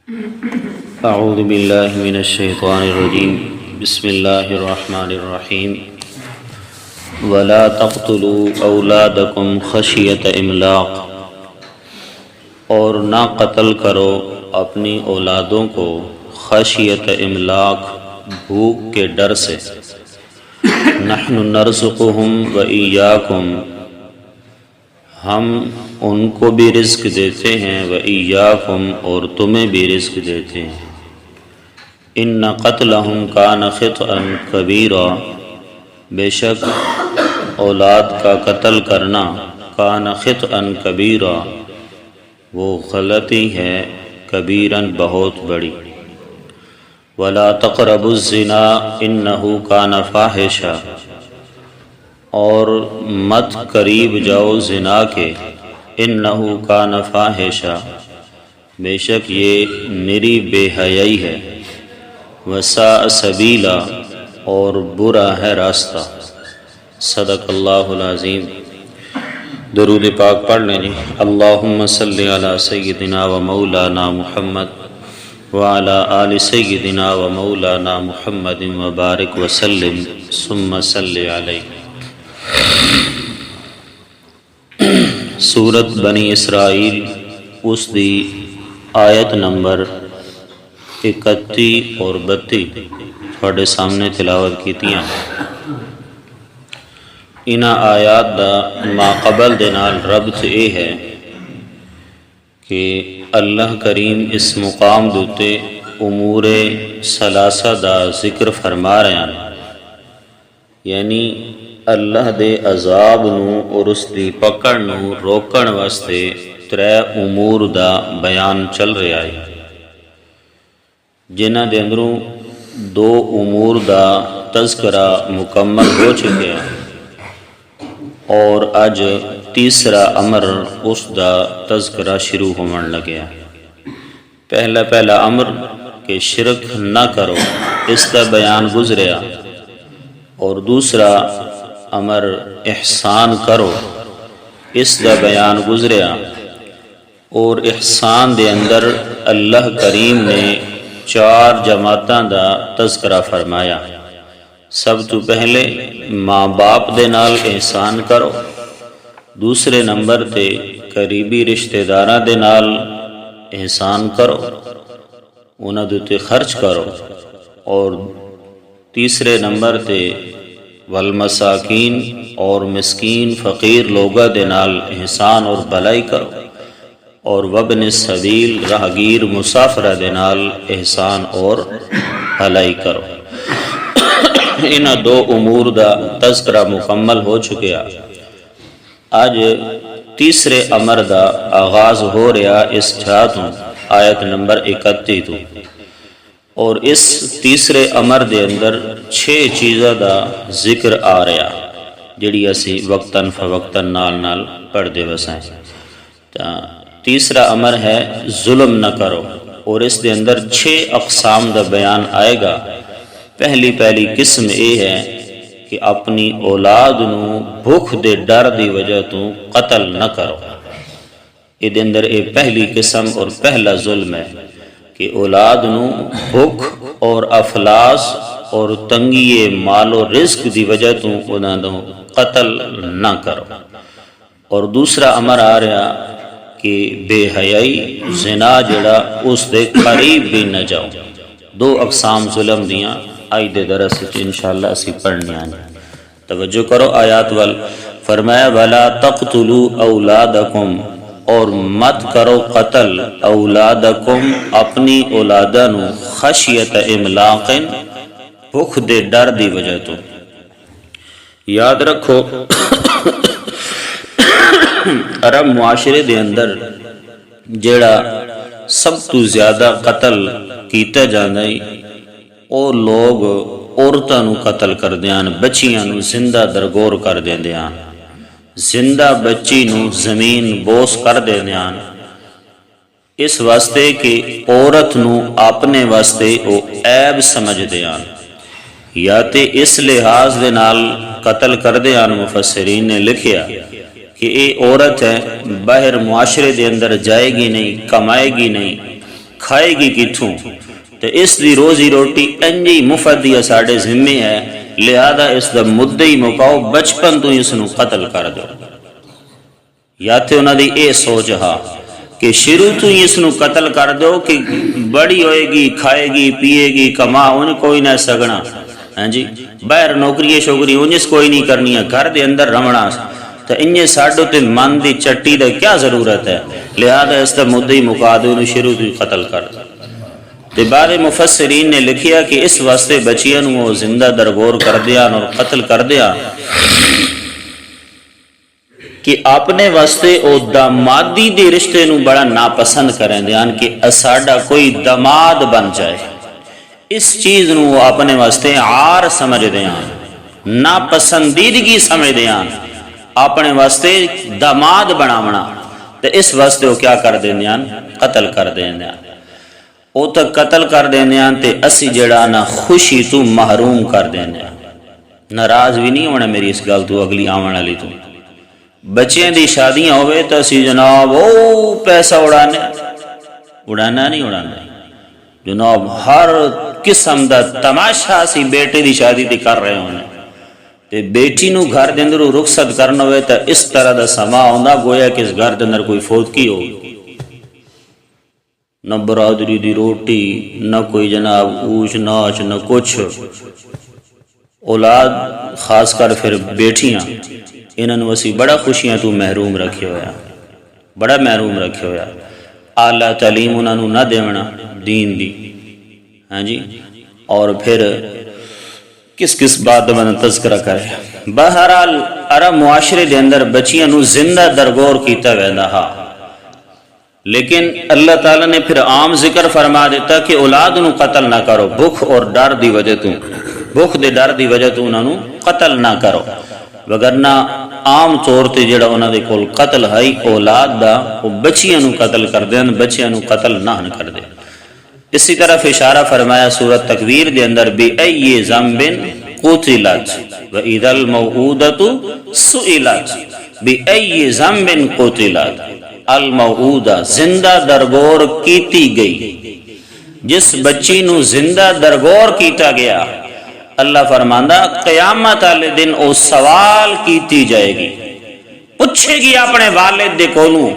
اعوذ باللہ من الشیطان الرجیم بسم اللہ الرحمن الرحیم ولا تقتلوا اولادکم خشیۃ املاق، اور نہ قتل کرو اپنی اولادوں کو خشیۃ املاق، بھوک کے ڈر سے۔ نحن نرزقہم وإیاکم، ہم ان کو بھی رزق دیتے ہیں، وإیاکم، اور تمہیں بھی رزق دیتے ہیں۔ ان قتلہم کان خطئا کبیرا، بے شک اولاد کا قتل کرنا کان خطئا کبیرا، وہ غلطی ہے کبیراً بہت بڑی۔ ولا تقربوا الزنا انہ کان فاحشا، اور مت قریب جاؤ زنا کے، انہ کان فاحشا، بے شک یہ نری بے حیائی ہے، وساء سبیلا، اور برا ہے راستہ۔ صدق اللہ العظیم۔ درود پاک پڑھ لیں جی۔ اللہم صلی علی سیدنا و مولانا محمد وعلی آل سیدنا و مولانا محمد وبارک وسلم ثم صلی علیہ۔ سورت بنی اسرائیل اس دی آیت نمبر 31 اور 32 تھوڑے سامنے تلاوت کیتیاں۔ انہاں آیات دا ماقبل دے نال ربط یہ ہے کہ اللہ کریم اس مقام دوتے امور ثلاثہ دا ذکر فرما رہے ہیں، یعنی اللہ دے عذاب نو اور اس دی پکڑ نو روکن واسطے ترے امور دا بیان چل رہا ہے، جنہ دے اندروں دو امور دا تذکرہ مکمل ہو چکے ہیں، اور اج تیسرا امر اس دا تذکرہ شروع ہونے لگیا۔ پہلا امر کہ شرک نہ کرو، اس دا بیان گزریا، اور دوسرا امر احسان کرو، اس دا بیان گزریا، اور احسان دے اندر اللہ کریم نے 4 جماعتاں دا تذکرہ فرمایا۔ سب تو پہلے ماں باپ دے نال احسان کرو، دوسرے نمبر تے قریبی رشتہ داراں دے نال احسان کرو، انہاں دے تے خرچ کرو، اور تیسرے نمبر تے والمساکین، اور مسکین فقیر لوگا دے نال احسان اور بھلائی کرو، اور وابن السبیل راہگیر مسافرہ دے نال احسان اور بھلائی کرو۔ انہاں 2 امور دا تذکرہ مکمل ہو چکیا۔ آج تیسرے امر دا آغاز ہو رہا اس جاتوں آیت نمبر 31 تو، اور اس تیسرے امر دے اندر 6 چیزاں دا ذکر آ رہا، جڑی اسی وقتاً فوقتاً نال پڑھ دے وسائیں۔ تیسرا امر ہے ظلم نہ کرو، اور اس دے اندر 6 اقسام دا بیان آئے گا۔ پہلی قسم یہ ہے کہ اپنی اولاد نو بھوک دے ڈر دی وجہ تو قتل نہ کرو۔ یہ دے اندر یہ پہلی قسم اور پہلا ظلم ہے کہ اولاد نو بھوک اور افلاس اور تنگی مال و رزق دی وجہ تو انہاں نو قتل نہ کرو۔ اور دوسرا امر آ رہا کہ بے حیائی زنا جڑا اس دے قریب بھی نہ جاؤ۔ 2 اقسام ظلم دیاں آئی دے درس انشاءاللہ اسی پڑھنے آنے۔ توجہ کرو آیات وال، فرمایا وَلَا تَقْتُلُوا أَوْلَادَكُمْ، اور مت کرو قتل اولادکم، اپنی اولادانو، خشیت املاق، بھوک دے ڈر دی وجہ تو۔ یاد رکھو عرب معاشرے دے اندر جیڑا سب تو زیادہ قتل کیتا جاندہ ہے، او لوگ عورتاں نو قتل کر دیان، بچیاں نو زندہ درگور کر دیان، زندہ بچی نو زمین بوس کر دیان، اس واسطے کہ عورت نو اپنے واسطے او عیب سمجھ دیان، یا تے اس لحاظ دے نال قتل کر دیان۔ مفسرین نے لکھیا کہ اے عورت ہے، باہر معاشرے دے اندر جائے گی نہیں، کمائے گی نہیں، کھائے گی کتھوں؟ تو اس دی روزی روٹی انجی مفت دی ساڈے ذمے ہے، لہذا اس دا مدعی مکاؤ، بچپن تو اس نو قتل کر دو۔ یا تے انہاں دی اے سوچ ہا کہ شروع تو ہی اس نو قتل کر دو کہ بڑی ہوئے گی، کھائے گی، پیے گی، کما انہیں کوئی نہ سگنا، ہاں جی باہر نوکری شوکری انجس کوئی نہیں کرنی ہے، گھر دے اندر رمنا، تو انجے ساڈو تے من دی چٹی دا کیا ضرورت ہے، لہذا اس دا مدعی مکا دو، انہیں شروع تو ہی قتل کر دو۔ تے بعد مفسرین نے لکھیا کہ اس واسطے بچیاں نو وہ زندہ درگور کر دیا اور قتل کر دیا کہ اپنے واسطے او دامادی دے رشتے نو بڑا ناپسند کریں دیان کہ اساڈا کوئی داماد بن جائے، اس چیز نو اپنے واسطے عار سمجھ دیان، ناپسندیدگی سمجھ دیان، اپنے واسطے داماد بناونا، تو اس واسطے وہ کیا کر دیان؟ قتل کر دیان۔ او تک قتل کر دیان تے اسی جڑا نا خوشی تو محروم کر دیان۔ ناراض بھی نہیں ہونا میری اس گل تو، اگلی آون والی تو بچیاں دی شادیاں ہوئے تو اسی جناب او پیسہ اڑانا نہیں اڑانا جناب، ہر قسم دا تماشا سی بیٹے دی شادی تے کر رہے ہونے، تے بیٹی نو گھر دے اندر رخصت کرنا ہوئے تو اس طرح دا سما ہوندا گویا کہ اس گھر دے اندر کوئی فوتگی ہو، نہ برادری دی روٹی، نہ کوئی جناب اوچ ناچ، نہ کچھ۔ اولاد خاص کر پھر بیٹیاں، انہوں نے اسی بڑا خوشیاں تو محروم رکھے ہویا، بڑا محروم رکھے ہویا، اعلیٰ تعلیم انہوں نے نہ دیونا دین دی، ہاں جی، اور پھر کس کس بات میں تذکرہ کرے۔ بہرحال عرب معاشرے دے اندر بچیاں نو زندہ درگور کیتا ویندا ہا، لیکن اللہ تعالیٰ نے پھر عام ذکر فرما دیتا کہ اولاد نو قتل نہ کرو، بھوک اور ڈر دی وجہ تو، بھوک دے ڈر دی وجہ تو انہوں قتل نہ کرو، وگرنہ عام طور تے جڑا انہاں دے کول قتل ہے اولاد دا، وہ بچیاں نو قتل کر دین، بچیاں نو قتل نہ کر دے۔ اسی طرح اشارہ فرمایا سورۃ تکویر دے اندر بِأَيِّ ذَنبٍ قُتِلَتْ وَإِذَا الْمَوْءُودَةُ سُئِلَتْ بِأَيِّ ذَنبٍ قُتِلَتْ، الموعودہ زندہ درگور کیتی گئی، جس بچی نو زندہ درگور کیتا گیا، اللہ فرماندا قیامت والے دن او سوال کیتی جائے گی، پوچھے گی اپنے والد دے کولوں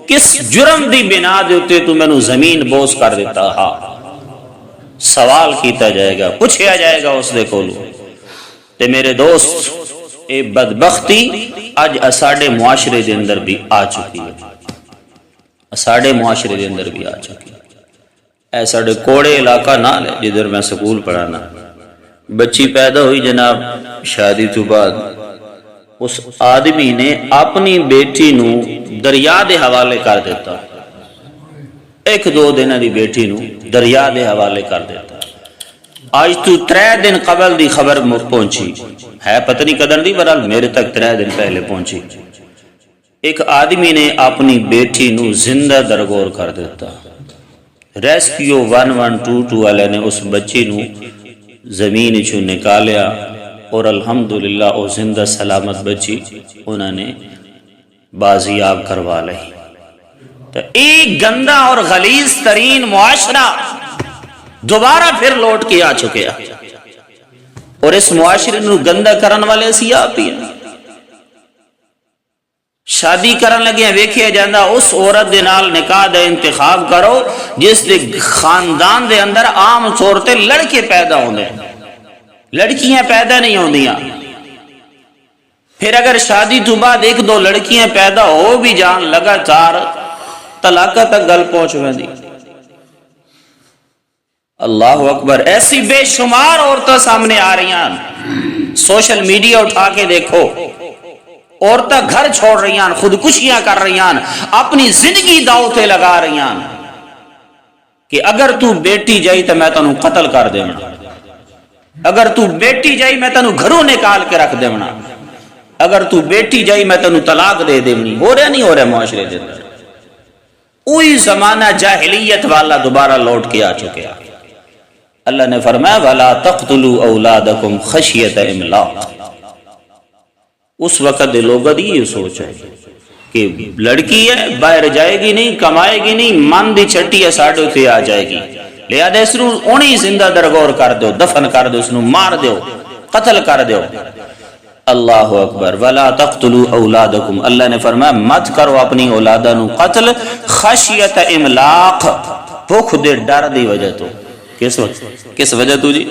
کس جرم دی بنا دے اتے تو میں نو زمین بوس کر دیتا ہا، سوال کیتا جائے گا، پوچھیا جائے گا اس دے کولوں۔ تے میرے دوست اے بدبختی اج اساڈے معاشرے دے اندر بھی آ چکی ہے، اساڈے معاشرے دے اندر بھی آ چکی ہے۔ اے ساڈے کوڑے علاقہ نہ لے جدھر میں سکول پڑھانا، بچی پیدا ہوئی جناب، شادی تو بعد اس آدمی نے اپنی بیٹی نو دریا دے حوالے کر دیتا، ایک دو دن دی بیٹی نو دریا دے حوالے کر دیتا۔ آج تو 3 دن قبل دی خبر پہنچی ہے، پتہ نہیں قدر دی، برحال میرے تک 3 دن پہلے پہنچی، ایک آدمی نے اپنی بیٹی نو زندہ درگور کر دیتا۔ ریسکیو 1122 والے نے اس بچی نو زمین چو نکالیا اور الحمدللہ او زندہ سلامت بچی انہوں نے بازیاب کروا لی۔ تو ایک گندا اور غلیظ ترین معاشرہ دوبارہ پھر لوٹ کے آ چکے ہیں، اور اس معاشرے نو گندا کرن والے سی آپ ہی ہیں۔ شادی کرن لگے ہیں ویکھیا جاندا اس عورت دے نال نکاح دا انتخاب کرو جس دے خاندان دے اندر عام طور تے لڑکے پیدا ہوندے، لڑکیاں پیدا نہیں ہوندیاں۔ پھر اگر شادی تو بعد 1-2 لڑکیاں پیدا ہو بھی جان، لگاتار طلاق تک گل پہنچ ویندی۔ اللہ اکبر، ایسی بے شمار عورتیں سامنے آ رہی ہیں، سوشل میڈیا اٹھا کے دیکھو، عورتیں گھر چھوڑ رہی ہیں، خودکشیاں کر رہی ہیں، اپنی زندگی داؤ تے لگا رہی ہیں کہ اگر تو بیٹی جائی تو میں تنوں قتل کر دینا، اگر تو بیٹی جائی میں تنوں گھروں نکال کے رکھ دینا، اگر تو بیٹی جائی میں تنوں طلاق دے دینی۔ ہو رہا نہیں ہو رہا معاشرے دے اندر؟ وہی زمانہ جاہلیت والا دوبارہ لوٹ کے آ چکے۔ اللہ نے فرمایا وَلَا تَقْتُلُوا أَوْلَادَكُمْ خَشْيَةَ إِمْلَاقٍ۔ اس وقت دے لوگوں دی یہ سوچ ہے کہ لڑکی ہے باہر جائے گی نہیں، کمائے گی نہیں، من دی چھٹی ہے ساڈے تے آ جائے گی، لہذا اس نو اونی زندہ درگور کر دو، دفن کر دو، اس نو مار دو، قتل کر دو۔ اللہ اکبر۔ ولا تقتلوا اولادکم، اللہ نے فرمایا مت کرو اپنی اولاداں نو قتل، خشیت املاق، بھوک دے ڈر دی وجہ تو۔ کس وجہ تو جی؟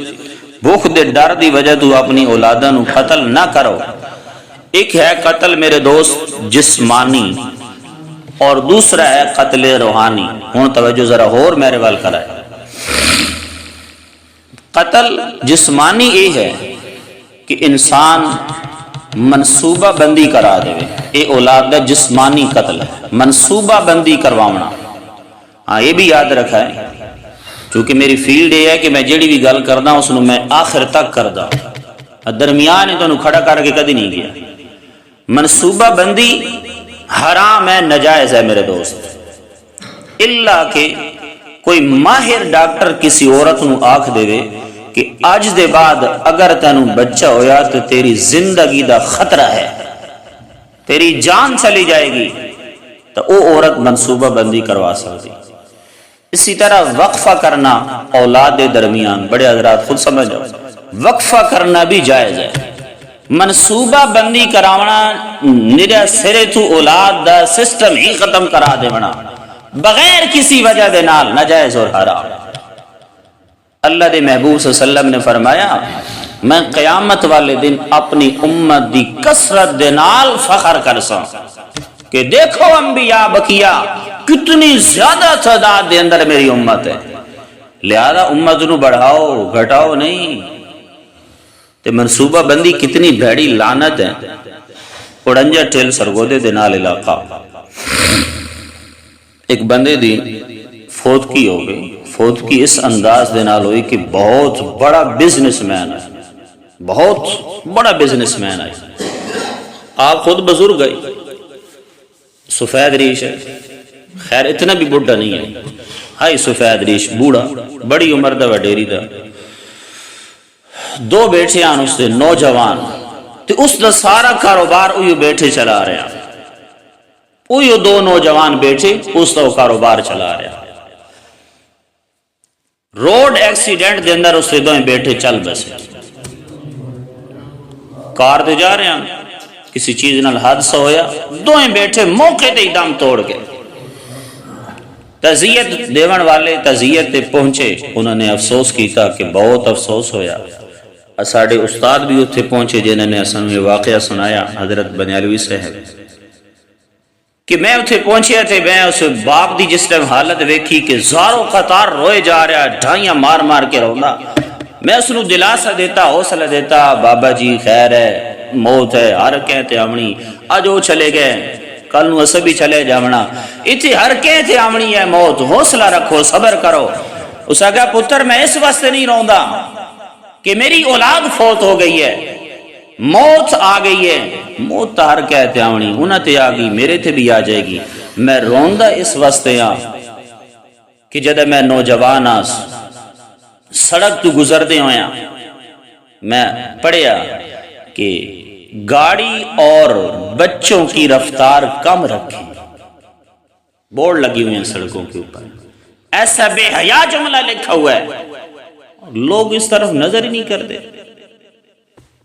بھوک دے ڈر دی وجہ تو اپنی اولاداں نو قتل نہ کرو۔ ایک ہے قتل میرے دوست جسمانی اور دوسرا ہے قتل روحانی۔ ہن توجہ ذرا اور میرے وال کرائے۔ قتل جسمانی یہ ہے کہ انسان منصوبہ بندی کرا دے، یہ اولاد کا جسمانی قتل ہے، منصوبہ بندی کروانا۔ ہاں یہ بھی یاد رکھا ہے، چونکہ میری فیلڈ یہ ہے کہ میں جیڑی بھی گل کردا اس نو میں آخر تک کردا، درمیان تو کھڑا کر کے کدی نہیں گیا۔ منصوبہ بندی حرام ہے، نجائز ہے میرے دوست، اللہ کہ کوئی ماہر ڈاکٹر کسی عورت نو آکھ دے کہ اج دے بعد اگر تینوں بچہ ہویا تو تیری زندگی دا خطرہ ہے، تیری جان چلی جائے گی، تو وہ عورت منصوبہ بندی کروا سکتی۔ اسی طرح وقفہ کرنا اولاد دے درمیان، بڑے حضرات خود سمجھ جاؤ، وقفہ کرنا بھی جائز ہے۔ منصوبہ بندی کراونا نرا سرے تو اولاد دا سسٹم ہی ختم کرا دیونا بغیر کسی وجہ دے نال، ناجائز اور حرام۔ اللہ دے محبوب صلی اللہ علیہ وسلم نے فرمایا میں قیامت والے دن اپنی امت دی کثرت دے نال فخر کرساں کہ دیکھو انبیاء بقیہ کتنی زیادہ تعداد دے اندر میری امت ہے، لہذا امت نو بڑھاؤ گھٹاؤ نہیں۔ تے منصوبہ بندی کتنی بھیڑی لعنت ہے۔ اڑنجا ٹھل سرگودے دے نال علاقہ، ایک بندے دی فوتکی ہو گئی، فوتکی اس انداز دے نال ہوئی کہ بہت بڑا بزنس مین ہے، بہت بڑا بزنس مین ہے، آپ خود بزرگ گئے، سفید ریش ہے، خیر اتنا بھی بڑھا نہیں ہے، ہائی سفید ریش، بوڑھا، بڑی عمر دا وڈیری دا، دو بیٹھے آن اس دے نوجوان، تے اس دا سارا کاروبار اوہی بیٹھے چلا رہا، اوہی دو نوجوان بیٹھے اس دا کاروبار چلا رہا۔ روڈ ایکسیڈنٹ دے اندر اس دے دوئیں بیٹھے چل بسے، کار دے جا رہے ہیں، کسی چیز نال حادثہ ہویا، دوئیں بیٹھے موقع تے دم توڑ گئے۔ تعزیت دیون والے تعزیت تے پہنچے، انہوں نے افسوس کیتا کہ بہت افسوس ہویا۔ ساڑھے استاد بھی اتھے پہنچے جنہوں نے اساں یہ واقعہ سنایا، حضرت بنیالوی صاحب، کہ میں اتھے پہنچیا تھے، میں اس باپ دی جس ٹائم حالت ویکھی کہ زاروں قطار روئے جا رہا، ڈھائیاں مار مار کے رونا، میں اس نو دلاسا دیتا، حوصلہ دیتا، بابا جی خیر ہے، موت ہے، ہر کہتے آمنی، آج وہ چلے گئے، کل نو اسے بھی چلے جاونا، اتھی ہر کہتے آمنی ہے موت، حوصلہ رکھو، صبر کرو۔ اس آگا پتر میں اس واسطے نہیں روندا کہ میری اولاد فوت ہو گئی ہے، موت آ گئی ہے، موت ہر کہتے آمنی، انہاں تے آ گئی، میرے تے بھی آ جائے گی۔ میں روندا اس واسطے ہاں کہ جدہ میں نوجوان آس سڑک تو گزر دے ہویا، میں پڑھیا کہ گاڑی اور بچوں کی رفتار کم رکھیں، بورڈ لگی ہوئی ہیں سڑکوں کے اوپر، ایسا بے حیا جملہ لکھا ہوا ہے، لوگ اس طرف نظر ہی نہیں کرتے۔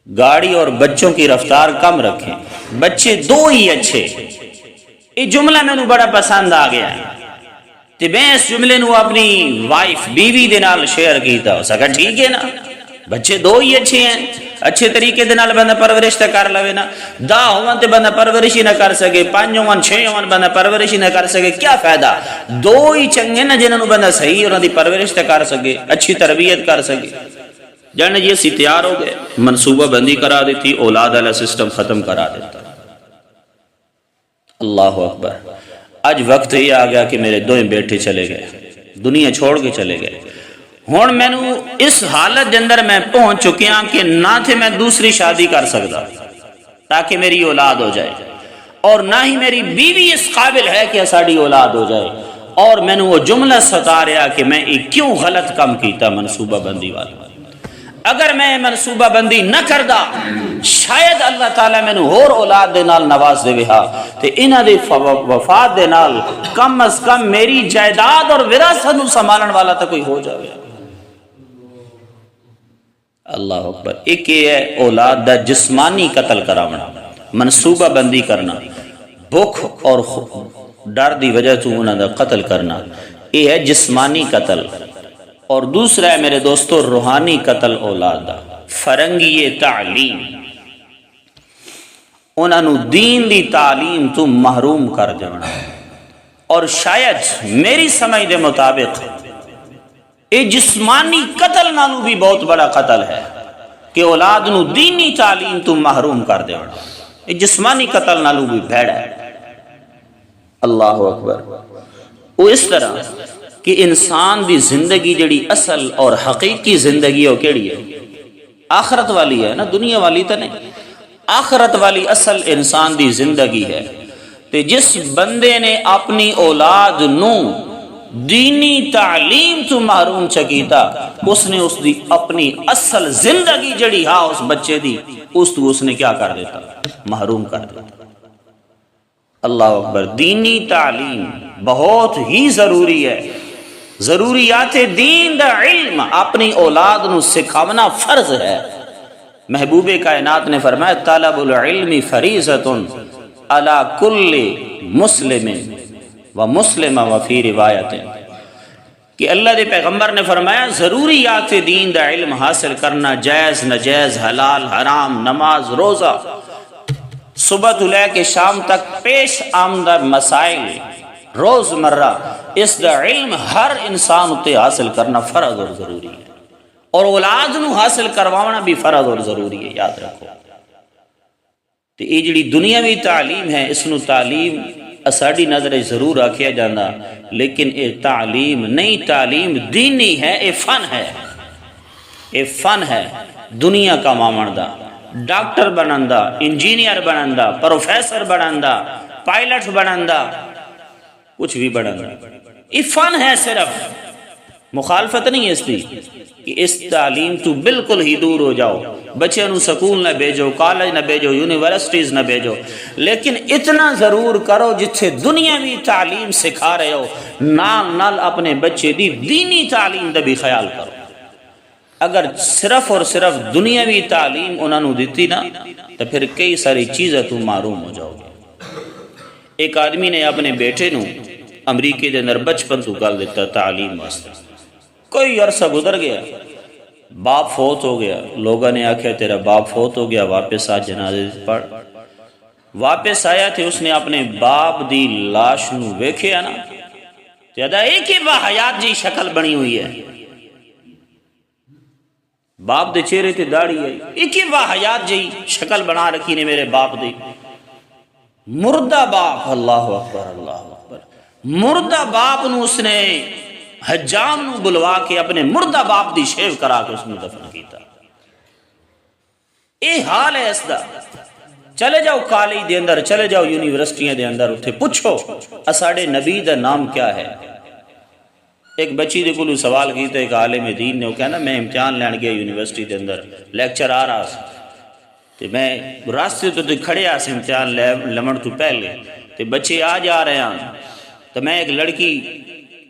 گاڑی اور بچوں کی رفتار کم رکھیں، بچے دو ہی اچھے، یہ جملہ میں نے بڑا پسند آ گیا ہے، تو میں اس جملے نو اپنی وائف بیوی دے نال شیئر کیتا، اس کہا ٹھیک ہے نا، بچے دو ہی اچھے ہیں، اچھے طریقے دے نال بندہ پرورش تے کر لوے نا، دا ہوون تے بندہ پرورش ہی نہ کر سکے، 5 ہوون 6 ہوون بندہ پرورش ہی نہ کر سکے، کیا فائدہ؟ دو ہی چنگے نا جنہاں نو بندہ صحیح انہاں دی پرورش تے کر سکے، اچھی تربیت کر سکے۔ جانے یہ سی تیار ہو گئے، منصوبہ بندی کرا دیتی، اولاد والا سسٹم ختم کرا دیتا۔ اللہ اکبر۔ آج وقت یہ آ گیا کہ میرے دوئیں بیٹھے چلے گئے، دنیا چھوڑ کے چلے گئے۔ ہون میں نو اس حالت دے اندر میں پہنچ چکیا کہ نہ تھے میں دوسری شادی کر سکتا تاکہ میری اولاد ہو جائے، اور نہ ہی میری بیوی اس قابل ہے کہ ساڑی اولاد ہو جائے، اور میں نے وہ جملہ ستا رہا کہ میں کیوں غلط کام کیتا منصوبہ بندی والا۔ اگر میں منصوبہ بندی نہ کردہ شاید اللہ تعالیٰ مینوں ہور اولاد دے نال نواز دے ہا تے انہاں دی وفات دے نال کم از کم میری جائیداد اور وراثت نو سنبھالن والا تو کوئی ہو جاوے۔ اللہ اکبر۔ ایک یہ ہے اولاد دا جسمانی قتل کراونا، منصوبہ بندی کرنا، بھوک اور ڈر دی وجہ تو انہاں دا قتل کرنا، یہ ہے جسمانی قتل۔ اور دوسرا ہے میرے دوستو روحانی قتل اولاد دا، فرنگی تعلیم، انہاں نو دین دی تعلیم تو محروم کر دینا۔ اور شاید میری سمجھ دے مطابق یہ جسمانی قتل نالو بھی بہت بڑا قتل ہے کہ اولاد نو دینی تعلیم تو محروم کر دینا، یہ جسمانی قتل نالو بھی بھیڑ ہے۔ اللہ اکبر۔ وہ اس طرح کہ انسان دی زندگی جڑی اصل اور حقیقی زندگی ہو کیڑی ہے؟ آخرت والی ہے نا، دنیا والی تو نہیں۔ آخرت والی اصل انسان دی زندگی ہے۔ تے جس بندے نے اپنی اولاد نو دینی تعلیم تو محروم چکیتا، اس نے اس دی اپنی اصل زندگی جڑی ہاں اس بچے دی اس نے کیا کر دیتا؟ محروم کر دیتا۔ اللہ اکبر۔ دینی تعلیم بہت ہی ضروری ہے۔ ضروریات دین دا علم اپنی اولاد نو سکھاونا فرض ہے۔ محبوب کائنات نے فرمایا طلب العلم فریضۃ علی کل مسلم و مسلمہ و فی روایت، کہ اللہ دے پیغمبر نے فرمایا ضروریات دین دا علم حاصل کرنا، جائز ناجائز، حلال حرام، نماز روزہ، صبح تو لے کے شام تک پیش آمدہ مسائل روز مرہ، اس دا علم ہر انسان اتے حاصل کرنا فرض اور ضروری ہے، اور اولاد نو حاصل کروانا بھی فرض اور ضروری ہے، یاد رکھو۔ تو یہ جڑی دنیاوی تعلیم ہے اس نو تعلیم اساڑی نظر ضرور آکھیا جانا، لیکن یہ تعلیم نہیں، تعلیم دینی ہے، یہ فن ہے، یہ فن ہے دنیا کا مامن دا، ڈاکٹر بنندا، انجینئر بنندا، پروفیسر بنندا، پائلٹ بنندا، کچھ بھی بنندا، یہ فن ہے صرف، مخالفت نہیں اس دی کہ اس تعلیم تو بالکل ہی دور ہو جاؤ، بچے نو سکول نہ بھیجو، کالج نہ بھیجو، یونیورسٹیز نہ بھیجو، لیکن اتنا ضرور کرو جتھے دنیاوی تعلیم سکھا رہے ہو نال نال اپنے بچے دی دینی تعلیم دا بھی خیال کرو۔ اگر صرف اور صرف دنیاوی تعلیم انہوں نے دیتی نا تو پھر کئی ساری چیزیں تو محروم ہو جاؤ گے۔ ایک آدمی نے اپنے بیٹے نو امریکہ دے اندر بچپن تو گل دیتا تعلیم واسطے، کوئی عرصہ گزر گیا، باپ فوت ہو گیا، لوگوں نے آکھیا تیرا باپ فوت ہو گیا، واپس آ جنازے پڑھ۔ واپس آیا تھے، اس نے اپنے باپ دی لاش نو ویکھیا نا تے ایک ہی حیات جی شکل بنی ہوئی ہے، باپ دے چہرے تے داڑھی ہے، ایک ہی حیات جی شکل بنا رکھی نے میرے باپ دی، مردہ باپ۔ اللہ اکبر، اللہ اکبر۔ مردہ باپ نو اس نے حجام نو بلوا کے اپنے مردہ باپ دی شیو کرا کے اس نے دفن کیتا۔ اے حال ہے اس دا۔ چلے جاؤ کالج دے اندر، چلے جاؤ یونیورسٹیاں دے اندر، اتھے پوچھو اساڑے نبی دا نام کیا ہے۔ ایک بچی دے کولو سوال کیتا ایک عالم دین نے، وہ کہنا میں امتحان لین گیا یونیورسٹی دے اندر، لیکچر آ رہا سی تے میں راستے تو کھڑے آ سے امتحان لمن تو پہلے تے بچے آ جا رہے ہیں، تو میں ایک لڑکی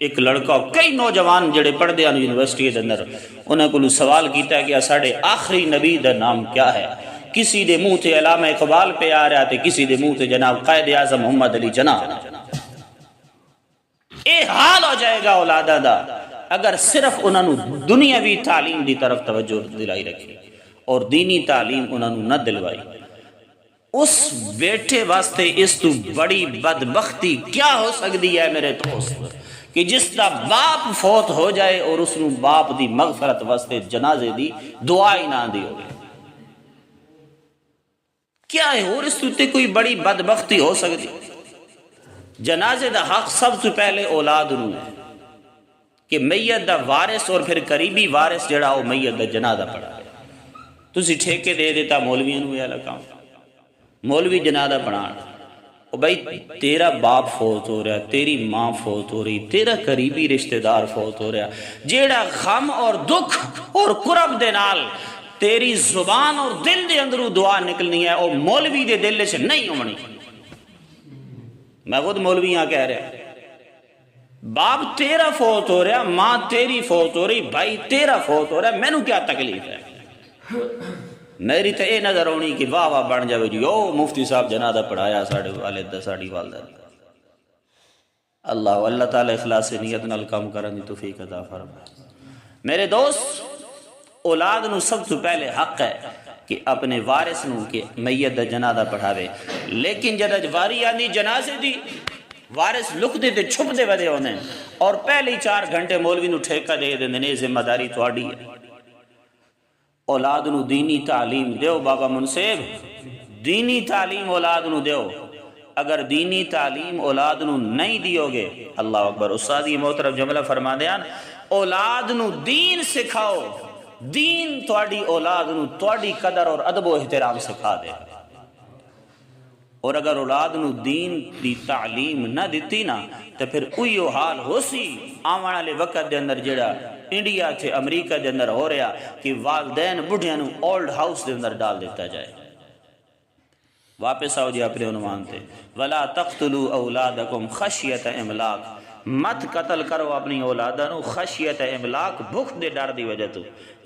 ایک لڑکا کئی نوجوان جڑے پڑھ دے ہیں یونیورسٹی دے اندر، انہاں کولو سوال کیتا ہے کہ اساڑے آخری نبی دا نام کیا ہے۔ کسی دے منہ تے علامہ اقبال پہ آ رہا تے کسی دے منہ تے جناب قائد اعظم محمد علی جناح۔ اے حال ہو جائے گا اولادہ دا اگر صرف انہاں نو دنیاوی تعلیم دی طرف توجہ دلائی رکھی اور دینی تعلیم انہاں نو نہ دلوائی۔ اس بیٹے واسطے اس تو بڑی بدبختی کیا ہو سکتی ہے میرے دوست کہ جس دا باپ فوت ہو جائے اور اس نو باپ دی مغفرت واسطے جنازے دی دعا ہی نہ دی ہوگی۔ کیا ہے اور اس تے کوئی بڑی بدبختی ہو سکتی؟ جنازے دا حق سب سے پہلے اولاد نو ہے کہ میت دا وارث اور پھر قریبی وارث جڑا وہ میت دا جنازہ پڑھا ہے۔ تسی ٹھیکے دے دیتا مولویوں نو یہ کام، مولوی جنازہ پڑھان، او بھائی تیرا باپ فوت ہو رہا، تیری ماں فوت ہو رہی، تیرا قریبی رشتہ دار فوت ہو رہا، جیڑا غم اور دکھ اور کرب دے نال تیری زبان اور دل دے اندروں دعا نکلنی ہے اور مولوی دے دل سے نہیں ہونی. میں خود مولوی ہاں کہہ رہا باپ تیرا فوت ہو رہا، ماں تیری فوت ہو رہی، بھائی تیرا فوت ہو رہا، مینوں کیا تکلیف ہے؟ میری تو یہ نظر آنی کہ واہ واہ بن جائے جی او مفتی صاحب جنازہ پڑھایا ساڑے والد دا ساڑی والدہ. اللہ تعالی اخلاص نیت نال کام کرن دی توفیق عطا فرمائے. میرے دوست، اولاد نو سب تو پہلے حق ہے کہ اپنے وارث نو کہ میت دا جنازہ پڑھاوے، لیکن جد واری آنی جنازے دی وارث لکدے تے چھپ دے ودے ہونے اور پہلے 4 گھنٹے مولوی نو ٹھیکہ دے دے نے ذمہ داری تواڈی ہے. اولاد نو دینی تعلیم دیو بابا منصف، دینی تعلیم اولاد نو دیو. اگر دینی تعلیم اولاد نو نہیں دیو گے، اللہ اکبر، استاد یہ محترم جملہ فرما دیان، اولاد نو دین سکھاؤ، دین تواڈی اولاد نو تواڈی قدر اور ادب و احترام سکھا دے. اور اگر اولاد نو دین دی تعلیم نہ دیتی نا تو پھر اوہی حال ہو سی آنے والے وقت دے اندر جڑا انڈیا تھے امریکہ دے اندر ہو رہا کہ والدین بڑھیاں نو اولڈ ہاؤس دے اندر ڈال دیتا جائے. واپس آؤ جی اپنے عنوان تے، ولا تقتلوا اولادکم خشیت املاق، مت قتل کرو اپنی اولاداں نو خشیت املاق، بھوک دے ڈر دی وجہ تو.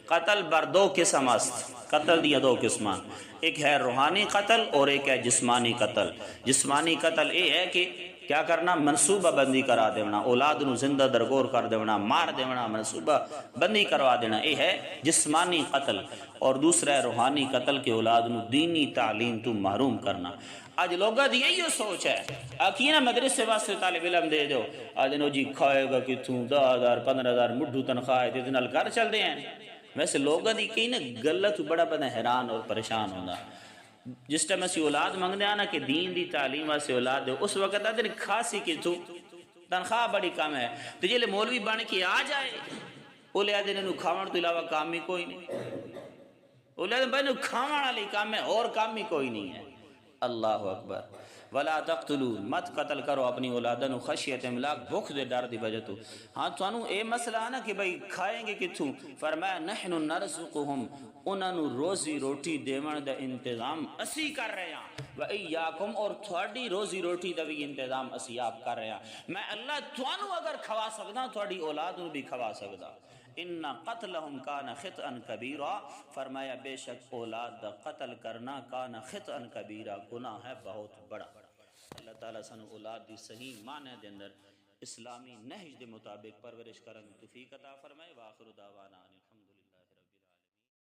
قتل بر 2 قسم است، قتل دیا 2 قسماں، ایک ہے روحانی قتل اور ایک ہے جسمانی قتل. جسمانی قتل یہ ہے کہ کیا کرنا، منصوبہ بندی کرا دینا، اولاد نو زندہ درگور کر دینا، مار دینا، منصوبہ بندی کروا دینا، یہ ہے جسمانی قتل. اور دوسرا ہے روحانی قتل کہ اولاد نو دینی تعلیم تو محروم کرنا. آج لوگا دی یہی سوچ ہے، اکینا مدرسے واسطے طالب علم دے دو، آج نو جی کھائے گا کتوں 10,000 15,000 مڈھو تنخواہ ہے تے نال گھر چل دے ہیں. ویسے لوگا دی کئی نا گلت بڑا بڑا حیران اور پریشان ہونا. جس ٹائم اسی اولاد منگنے آنا کہ دین دی تعلیم واسطے اولاد دے، اس وقت آدھے خاصی کی تو تنخواہ بڑی کم ہے، تو جیلے مولوی بن کے آ جائے اولے آدھے انہوں کھاون تو علاوہ کام ہی کوئی نہیں، اولے آدھے بھائی کھاون والی کام ہے اور کام ہی کوئی نہیں ہے. اللہ اکبر. ولا تقتلوا، مت قتل کرو اپنی اولاداں نو خشیت املاق، بھوک دے ڈر دی وجہ تو. ہاں تانوں اے مسئلہ ہے نا کہ بھائی کھائیں گے کتھوں، فرمایا نحن نرزقهم، انہاں نو روزی روٹی دیون دا انتظام اسی کر رہے ہیں، وَإِيَّاكُمْ، اور تھوڑی روزی روٹی دا بھی انتظام اسی آپ کر رہے ہیں. میں اللہ تانوں اگر کھوا سکدا تھوڑی اولاد نو بھی کھوا سکدا. ان قتلہم کان خطئا کبیرا، فرمایا بے شک اولاد دا قتل کرنا کان خطئا کبیرا، گناہ ہے بہت بڑا. اللہ تعالیٰ سانو اولاد دی صحیح معنی دے اندر اسلامی نہج دے مطابق پرورش کرن توفیق عطا فرمائے. وآخر دعوانا